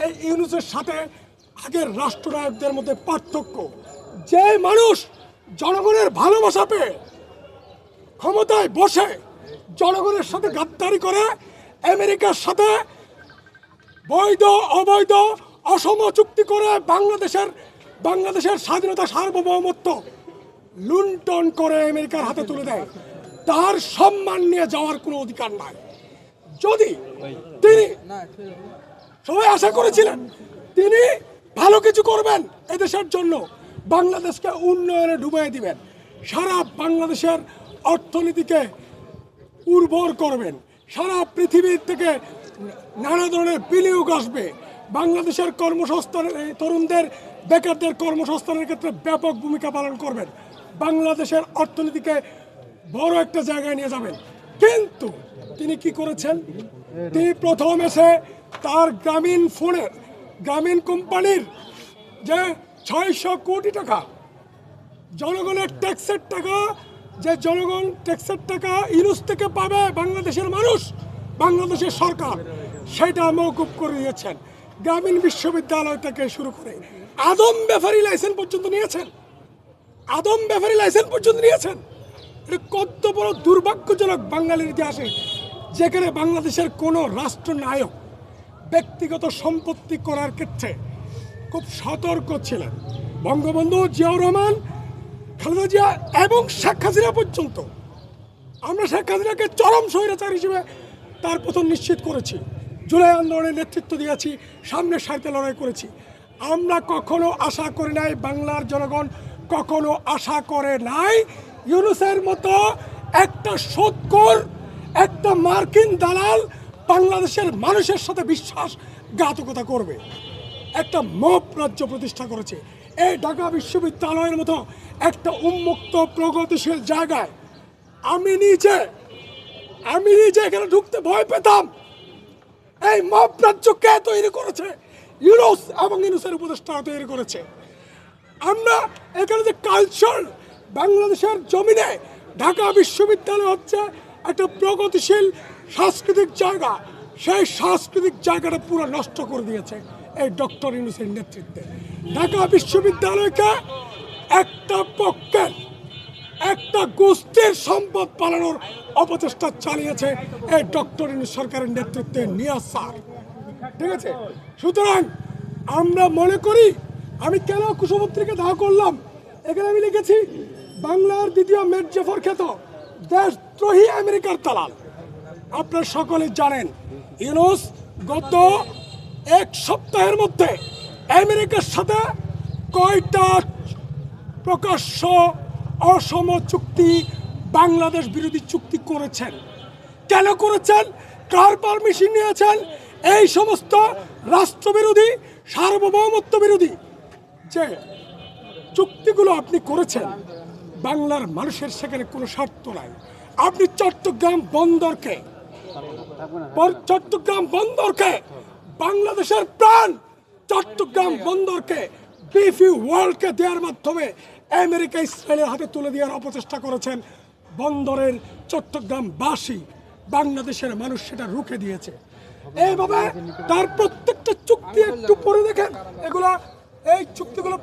এই ইউনূসের সাথে আগের রাষ্ট্রনায়কদের মধ্যে পার্থক্য, যে মানুষ জনগণের ভালোবাসা পেয়ে ক্ষমতায় বসে জনগণের সাথে গাদ্দারি করে, আমেরিকার সাথে বৈধ অবৈধ অসম চুক্তি করে বাংলাদেশের স্বাধীনতা সার্বভৌমত্ব লুণ্ঠন করে আমেরিকার হাতে তুলে দেয়, তার সম্মান নিয়ে যাওয়ার কোনো অধিকার নাই। যদি তিনি, সবাই আশা করেছিলেন তিনি ভালো কিছু করবেন এদেশের জন্য, বাংলাদেশকে উন্নয়নে ডুবিয়ে দিবেন, সারা বাংলাদেশের অর্থনীতিকে উর্বর করবেন, সারা পৃথিবীর থেকে নানা ধরনের বিনিয়োগ আসবে, বাংলাদেশের কর্মসংস্থানের তরুণদের বেকারদের কর্মসংস্থানের ক্ষেত্রে ব্যাপক ভূমিকা পালন করবেন, বাংলাদেশের অর্থনীতিকে বড় একটা জায়গায় নিয়ে যাবেন। কিন্তু তিনি কি করেছেন? তিনি প্রথম এসে তার গ্রামীণ কোম্পানির যে 600 কোটি টাকা জনগণের ট্যাক্সের টাকা, যে জনগণ ট্যাক্সের টাকা ইউনূস থেকে পাবে বাংলাদেশের মানুষ, বাংলাদেশের সরকার, সেটা মওকুফ করে দিয়েছেন। গ্রামীণ বিশ্ববিদ্যালয় থেকে শুরু করে আদম ব্যাপারী লাইসেন্স পর্যন্ত নিয়েছেন, এটা কত বড় দুর্ভাগ্যজনক বাঙালির ইতিহাসে, যেখানে বাংলাদেশের কোনো রাষ্ট্রনায়ক ব্যক্তিগত সম্পত্তি করার ক্ষেত্রে খুব সতর্ক ছিলেন। বঙ্গবন্ধু জিয়াউর রহমান, খালেদা জিয়া এবং শেখ হাসিনা পর্যন্ত। আমরা শেখ হাসিনাকে চরম স্বৈরাচার হিসেবে তার পতন নিশ্চিত করেছি, জুলাই আন্দোলনের নেতৃত্ব দিয়েছি, সামনের সারিতে লড়াই করেছি। আমরা কখনো আশা করি নাই, বাংলার জনগণ কখনো আশা করে নাই ইউনূসের মতো একটা সুদখোর, একটা মার্কিন দালাল বাংলাদেশের মানুষের সাথে বিশ্বাসঘাতকতা করবে, একটা মব রাজ্য প্রতিষ্ঠা করেছে। এই ঢাকা বিশ্ববিদ্যালয়ের মতো একটা উন্মুক্ত প্রগতিশীল জায়গায় আমি নিজে এখানে ঢুকতে ভয় পেতাম। এই মব রাজ্য কে তৈরি করেছে? ইউনূস এবং ইউনূসের উপদেষ্টা তৈরি করেছে। আমরা এখানে যে কালচার, বাংলাদেশের জমিনে ঢাকা বিশ্ববিদ্যালয় হচ্ছে একটা প্রগতিশীল সাংস্কৃতিক জায়গা, সেই সাংস্কৃতিক জায়গাটা পুরো নষ্ট করে দিয়েছে এই ডক্টর ইউনূসের নেতৃত্বে। ঢাকা বিশ্ববিদ্যালয়কে একটা পক্ষের, একটা গোষ্ঠীর সম্পদ পালানোর অপচেষ্টা চালিয়েছে এই ডক্টর ইউনূস সরকারের নেতৃত্বে নিয়াজ স্যার। ঠিক আছে, সুতরাং আমরা মনে করি, আমি কেন কুশপত্রিকা দাহ করলাম, এখানে আমি লিখেছি বাংলার দ্বিতীয় মির্জাফর খ্যাত দেশদ্রোহী আমেরিকার দালাল। আপনারা সকলে জানেন ইউনূস গত এক সপ্তাহের মধ্যে আমেরিকার সাথে কয়টা প্রকাশ্য অসম চুক্তি, বাংলাদেশ বিরোধী চুক্তি করেছেন। কেন করেছেন? কার পারমিশন নিয়েছেন? এই সমস্ত রাষ্ট্রবিরোধী, সার্বভৌমত্ব বিরোধী যে চুক্তিগুলো আপনি করেছেন, বাংলার মানুষের সেখানে কোনো স্বার্থ নাই। আপনি চট্টগ্রাম বন্দরকে বাংলাদেশের প্রাণ, চট্টগ্রাম বন্দরকে বিএফই ওয়ার্ল্ডকে দেওয়ার মাধ্যমে আমেরিকা ইসরায়েলের হাতে তুলে দেওয়ার অপচেষ্টা করেছেন। বন্দরের চট্টগ্রামবাসী, বাংলাদেশের মানুষ সেটা রুখে দিয়েছে। এইভাবে তার প্রত্যেকটা চুক্তি একটু পড়ে দেখেন, এই চুক্তিগুলো